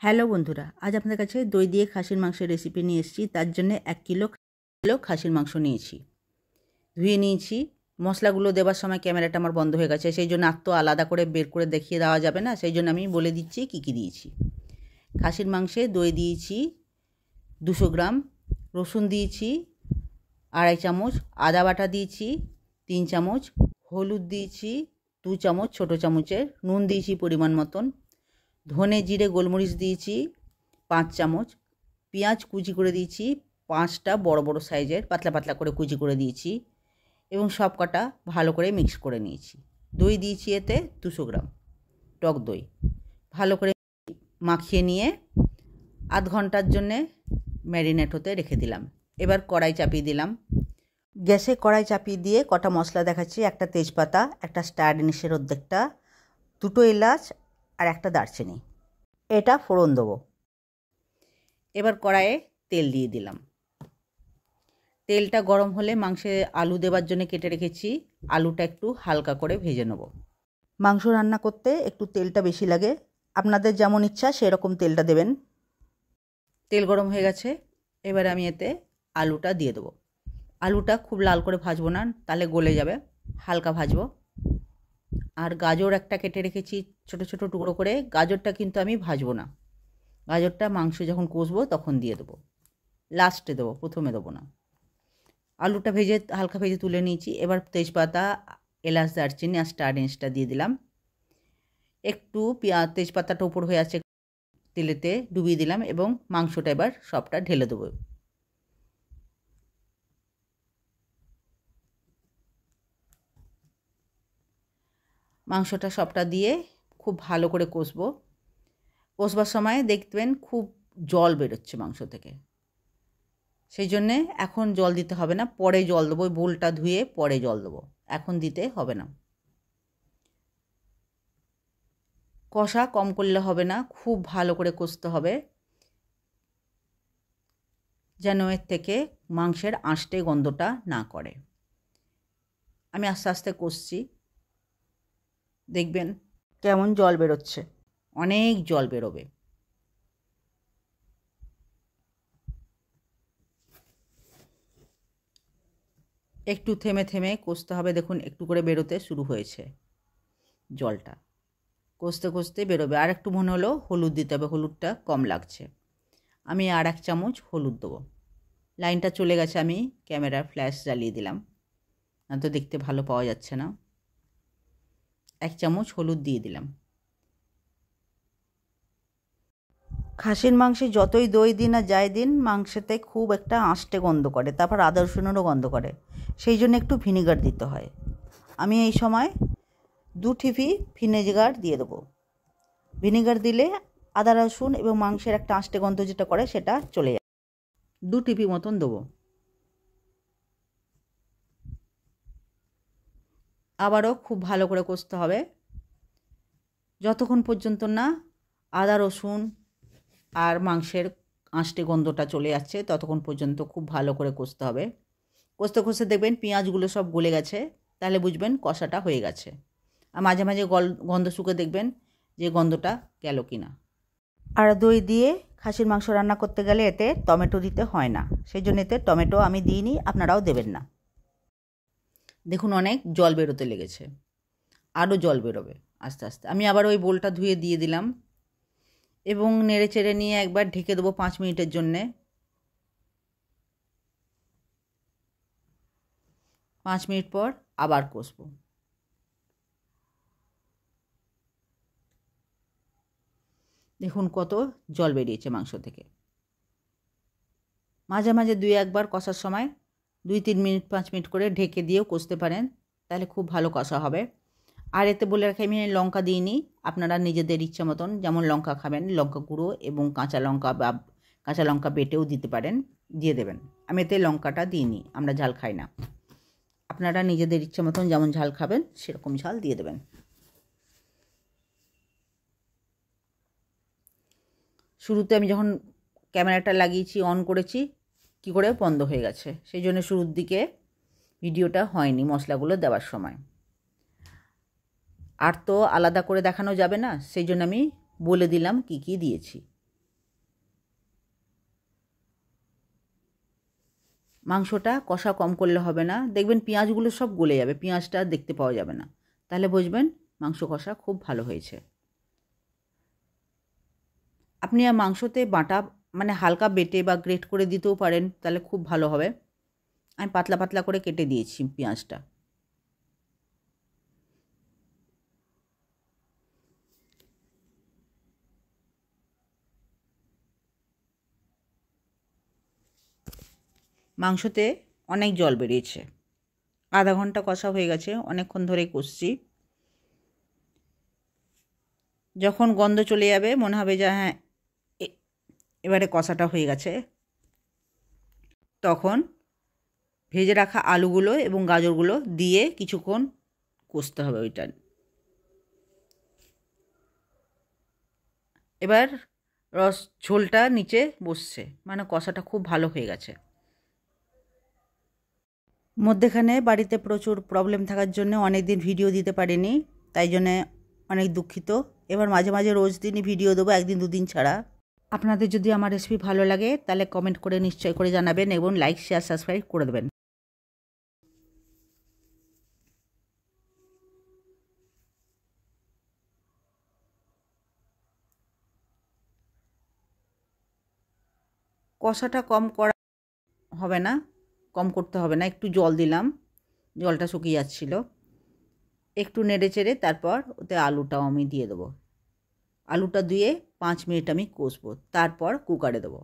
Hello বন্ধুরা, আজ আপনাদের কাছে দই দিয়ে খাসির মাংসের রেসিপি নিয়ে এসেছি। তার জন্য 1 কিলো খাসির মাংস নিয়েছি, ধুয়ে নিয়েছি। মশলাগুলো দেওয়ার সময় ক্যামেরাটা আমার বন্ধ হয়ে গেছে, সেই জন্য আর তো আলাদা করে বের করে দেখিয়ে দেওয়া যাবে না, সেই জন্য আমি বলে দিচ্ছি কী কী দিয়েছি। খাসির মাংসে দই দিয়েছি 200 গ্রাম, রসুন দিয়েছি 2.5 চামচ, আদা বাটা দিয়েছি 3 চামচ, হলুদ দিয়েছি 2 চামচ ছোটো চামচের, নুন দিয়েছি পরিমাণ মতন, ধনে জিরে গোলমরিচ দিয়েছি 5 চামচ, পেঁয়াজ কুচি করে দিয়েছি 5টা বড় বড় সাইজের, পাতলা পাতলা করে কুচি করে দিয়েছি এবং সব কটা ভালো করে মিক্স করে নিয়েছি। দই দিয়েছি এতে 200 গ্রাম টক দই, ভালো করে মাখিয়ে নিয়ে আধ ঘন্টার জন্যে ম্যারিনেট হতে রেখে দিলাম। এবার কড়াই চাপিয়ে দিলাম। গ্যাসে কড়াই চাপিয়ে দিয়ে কটা মশলা দেখাচ্ছি। একটা তেজপাতা, একটা স্টার এনিসের অর্ধেকটা, 2টো এলাচ আর একটা দারচিনি, এটা ফোড়ন দেবো। এবার কড়াইয়ে তেল দিয়ে দিলাম। তেলটা গরম হলে মাংসে আলু দেওয়ার জন্য কেটে রেখেছি, আলুটা একটু হালকা করে ভেজে নেব। মাংস রান্না করতে একটু তেলটা বেশি লাগে, আপনাদের যেমন ইচ্ছা সেরকম তেলটা দেবেন। তেল গরম হয়ে গেছে, এবার আমি এতে আলুটা দিয়ে দেবো। আলুটা খুব লাল করে ভাজবো না, তাহলে গলে যাবে, হালকা ভাজবো। আর গাজর একটা কেটে রেখেছি ছোট ছোট টুকরো করে, গাজরটা কিন্তু আমি ভাজবো না, গাজরটা মাংস যখন কষবো তখন দিয়ে দেবো, লাস্টে দেবো, প্রথমে দেবো না। আলুটা ভেজে হালকা ভেজে তুলে নিয়েছি। এবার তেজপাতা, এলাচ, দারচিনি আর স্টার এনিসটা দিয়ে দিলাম। একটু তেজপাতাটা উপর হয়ে আছে, তেলেতে ডুবিয়ে দিলাম এবং মাংসটা এবার সবটা ঢেলে দেবো। মাংসটা সবটা দিয়ে খুব ভালো করে কষবো। কষবার সময় দেখবেন খুব জল বেরোচ্ছে মাংস থেকে, সেই জন্যে এখন জল দিতে হবে না, পরে জল দেবো। ওই বোলটা ধুয়ে পরে জল দেবো, এখন দিতে হবে না। কষা কম করলে হবে না, খুব ভালো করে কষতে হবে, যেন এর থেকে মাংসের আঁশটে গন্ধটা না করে। আমি আস্তে আস্তে কষছি, দেখবেন কেমন জল বেরোচ্ছে, অনেক জল বেরোবে। একটু থেমে থেমে কষতে হবে, দেখুন একটু করে বেরোতে শুরু হয়েছে জলটা, কষতে কষতে বেরোবে। আর একটু মনে হলো হলুদ দিতে হবে, হলুদটা কম লাগছে, আমি আর 1 চামচ হলুদ দেবো। লাইনটা চলে গেছে, আমি ক্যামেরার ফ্ল্যাশ জ্বালিয়ে দিলাম, না তো দেখতে ভালো পাওয়া যাচ্ছে না। 1 চামচ হলুদ দিয়ে দিলাম। খাসির মাংসে যতই দই দিন আর যাই দিন, মাংসেতে খুব একটা আঁশটে গন্ধ করে, তারপর আদা রসুনেরও গন্ধ করে, সেই জন্য একটু ভিনেগার দিতে হয়। আমি এই সময় 2 ঠিপি ভিনেগার দিয়ে দেবো। ভিনেগার দিলে আদা রসুন এবং মাংসের একটা আঁশটে গন্ধ যেটা করে সেটা চলে যায়। 2 ঠিপি মতন দেবো। আবারও খুব ভালো করে কষতে হবে, যতক্ষণ পর্যন্ত না আদা রসুন আর মাংসের আঁশটে গন্ধটা চলে যাচ্ছে, ততক্ষণ পর্যন্ত খুব ভালো করে কষতে হবে। কষতে কষতে দেখবেন পেঁয়াজগুলো সব গলে গেছে, তাহলে বুঝবেন কষাটা হয়ে গেছে। আর মাঝে মাঝে গন্ধ শুকে দেখবেন যে গন্ধটা গেল কি না। আর দই দিয়ে খাসির মাংস রান্না করতে গেলে এতে টমেটো দিতে হয় না, সেই জন্য এতে টমেটো আমি দিইনি, আপনারাও দেবেন না। দেখুন অনেক জল বেরোতে লেগেছে, আরও জল বেরোবে আস্তে আস্তে। আমি আবার ওই বোলটা ধুয়ে দিয়ে দিলাম এবং নেড়ে চেড়ে নিয়ে একবার ঢেকে দেবো 5 মিনিটের জন্যে। 5 মিনিট পর আবার কষবো। দেখুন কত জল বেরিয়েছে মাংস থেকে। মাঝে মাঝে 2-1বার কষার সময় 2-3 মিনিট 5 মিনিট করে ঢেকে দিয়েও কষতে পারেন, তাহলে খুব ভালো কষা হবে। আর এতে বলে রাখি আমি লঙ্কা দিইনি, আপনারা নিজেদের ইচ্ছা মতন যেমন লঙ্কা খাবেন, লঙ্কা গুঁড়ো এবং কাঁচা লঙ্কা বা কাঁচা লঙ্কা বেটেও দিতে পারেন, দিয়ে দেবেন। আমি এতে লঙ্কাটা দিইনি, আমরা ঝাল খাই না। আপনারা নিজেদের ইচ্ছা মতন যেমন ঝাল খাবেন সেরকম ঝাল দিয়ে দেবেন। শুরুতে আমি যখন ক্যামেরাটা লাগিয়েছি, অন করেছি, কি করে বন্ধ হয়ে গেছে, সেই জন্য শুরুর দিকে ভিডিওটা হয়নি মশলাগুলো দেওয়ার সময়। আর তো আলাদা করে দেখানো যাবে না, সেই জন্য আমি বলে দিলাম কি কি দিয়েছি। মাংসটা কষা কম করলে হবে না, দেখবেন পেঁয়াজগুলো সব গলে যাবে, পেঁয়াজটা দেখতে পাওয়া যাবে না, তাহলে বুঝবেন মাংস কষা খুব ভালো হয়েছে। আপনি মাংসতে বাটা মানে হালকা বেটে বা গ্রেট করে দিতেও পারেন, তাহলে খুব ভালো হবে। আমি পাতলা পাতলা করে কেটে দিয়েছি পেঁয়াজটা। মাংসতে অনেক জল বেরিয়েছে, আধা ঘন্টা কষা হয়ে গেছে, অনেকক্ষণ ধরেই কষছি। যখন গন্ধ চলে যাবে মনে হবে যে হ্যাঁ এবারে কষাটা হয়ে গেছে, তখন ভেজে রাখা আলুগুলো এবং গাজরগুলো দিয়ে কিছুক্ষণ কষতে হবে ওইটা। এবার ঝোলটা নিচে বসছে, মানে কষাটা খুব ভালো হয়ে গেছে। মধ্যেখানে বাড়িতে প্রচুর প্রবলেম থাকার জন্য অনেক দিন ভিডিও দিতে পারিনি, তাই জন্যে অনেক দুঃখিত। এবার মাঝে মাঝে রোজ দিনই ভিডিও দেবো, একদিন দুদিন ছাড়া। আপনাদের যদি আমার রেসিপি ভালো লাগে তাহলে কমেন্ট করে নিশ্চয় করে জানাবেন এবং লাইক শেয়ার সাবস্ক্রাইব করে দেবেন। কষাটা কম করা হবে না, কম করতে হবে না, একটু জল দিলাম, জলটা শুকিয়ে যাচ্ছিল। একটু নেড়ে চেড়ে তারপর ওতে আলুটাও আমি দিয়ে দেবো। আলুটা দিয়ে 5 মিনিট আমি কষবো, তারপর কুকারে দেবো।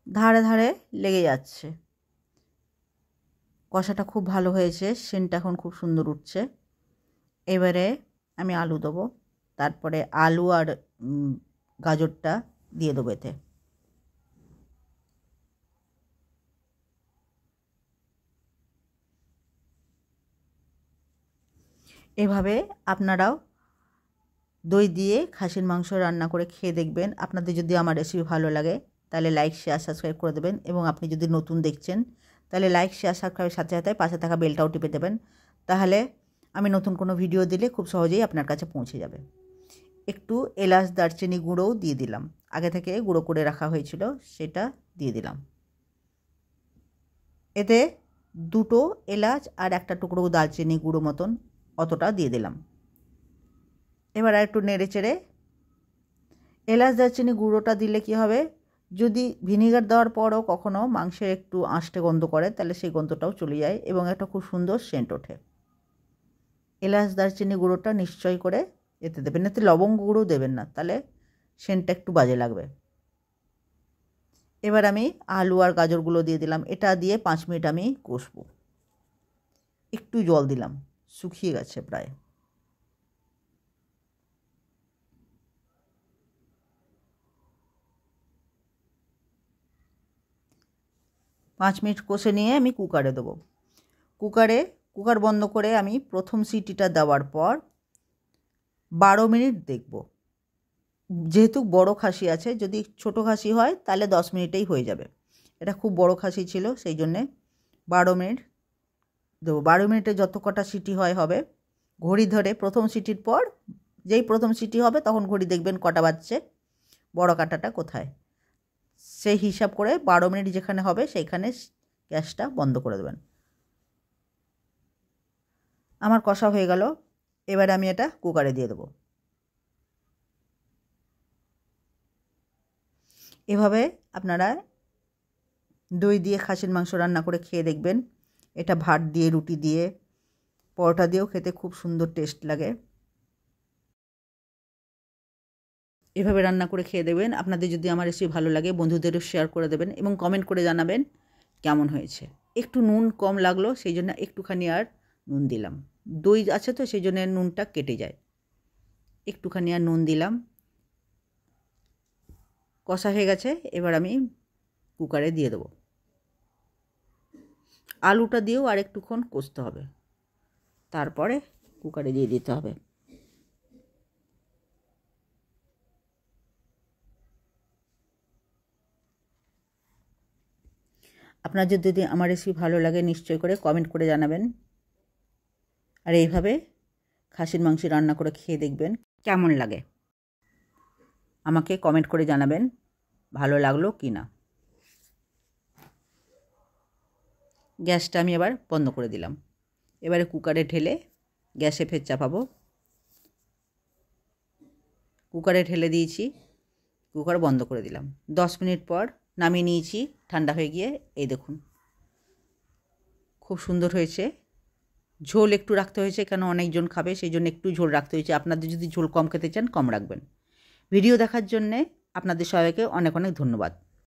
ধারে ধারে লেগে যাচ্ছে, কষাটা খুব ভালো হয়েছে, সেন্টটা এখন খুব সুন্দর উঠছে। এবারে আমি আলু দেবো, তারপরে আলু আর গাজরটা দিয়ে দেবো এতে। এভাবে আপনারাও দই দিয়ে খাসির মাংস রান্না করে খেয়ে দেখবেন। আপনাদের যদি আমার রেসিপি ভালো লাগে তাহলে লাইক শেয়ার সাবস্ক্রাইব করে দেবেন, এবং আপনি যদি নতুন দেখছেন তাহলে লাইক শেয়ার সাবস্ক্রাইবের সাথে সাথে পাশে থাকা বেলটাও টিপে দেবেন, তাহলে আমি নতুন কোনো ভিডিও দিলে খুব সহজেই আপনার কাছে পৌঁছে যাবে। একটু এলাচ দারচিনি গুঁড়োও দিয়ে দিলাম, আগে থেকে গুঁড়ো করে রাখা হয়েছিল সেটা দিয়ে দিলাম। এতে 2টো এলাচ আর একটা টুকরো দারচিনি গুঁড়ো মতন অতটা দিয়ে দিলাম। এবার আর একটু নেড়ে চেড়ে, এলাচ দারচিনি গুঁড়োটা দিলে কি হবে, যদি ভিনিগার দেওয়ার পরও কখনও মাংসের একটু আঁশটে গন্ধ করে তাহলে সেই গন্ধটাও চলে যায় এবং একটা খুব সুন্দর সেন্ট ওঠে। এলাচ দারচিনি গুঁড়োটা নিশ্চয় করে এতে দেবেন, এতে লবঙ্গ গুঁড়ো দেবেন না, তাহলে সেন্টটা একটু বাজে লাগবে। এবার আমি আলু আর গাজরগুলো দিয়ে দিলাম, এটা দিয়ে 5 মিনিট আমি কষবো। একটু জল দিলাম, শুকিয়ে গেছে প্রায়। 5 মিনিট কষে নিয়ে আমি কুকারে দেবো। কুকার বন্ধ করে আমি প্রথম সিটিটা দেওয়ার পর 12 মিনিট দেখব। যেহেতু বড় খাসি আছে, যদি ছোট খাসি হয় তাহলে 10 মিনিটেই হয়ে যাবে। এটা খুব বড় খাসি ছিল, সেই জন্যে 12 মিনিট দেবো। 12 মিনিটে যত কটা সিটি হয় হবে, ঘড়ি ধরে প্রথম সিটির পর যেই প্রথম সিটি হবে তখন ঘড়ি দেখবেন কটা বাজছে, বড় কাঁটাটা কোথায়, সেই হিসাব করে 12 মিনিট যেখানে হবে সেইখানে গ্যাসটা বন্ধ করে দেবেন। আমার কষা হয়ে গেল, এবার আমি এটা কুকারে দিয়ে দেবো। এভাবে আপনারা দই দিয়ে খাসির মাংস রান্না করে খেয়ে দেখবেন। এটা ভাত দিয়ে, রুটি দিয়ে, পরোটা দিয়েও খেতে খুব সুন্দর টেস্ট লাগে। এভাবে রান্না করে খেয়ে দেবেন। আপনাদের যদি আমার রেসিপি ভালো লাগে বন্ধুদেরও শেয়ার করে দেবেন এবং কমেন্ট করে জানাবেন কেমন হয়েছে। একটু নুন কম লাগলো, সেই জন্য একটুখানি আর নুন দিলাম। দই আছে তো সেই জন্য নুনটা কেটে যায়, একটুখানি আর নুন দিলাম। কষা হয়ে গেছে, এবার আমি কুকারে দিয়ে দেবো। আলুটা দিয়েও আর একটুক্ষণ কষতে হবে, তারপরে কুকারে দিয়ে দিতে হবে। আপনার যদি আমার রেসিপি ভালো লাগে নিশ্চয় করে কমেন্ট করে জানাবেন। আর এইভাবে খাসির মাংস রান্না করে খেয়ে দেখবেন কেমন লাগে। আমাকে কমেন্ট করে জানাবেন ভালো লাগলো কি না। গ্যাসটা আমি এবার বন্ধ করে দিলাম। এবারে কুকারে ঢেলে গ্যাসে ফের চাপাবো। কুকারে ঢেলে দিয়েছি, কুকার বন্ধ করে দিলাম। 10 মিনিট পর নামিয়ে নিয়েছি ঠান্ডা হয়ে গিয়ে। এই দেখুন খুব সুন্দর হয়েছে। ঝোল একটু রাখতে হয়েছে, কেন অনেকজন খাবে সেই জন্য একটু ঝোল রাখতে হয়েছে। আপনাদের যদি ঝোল কম খেতে চান কম রাখবেন। ভিডিও দেখার জন্যে আপনাদের সবাইকে অনেক অনেক ধন্যবাদ।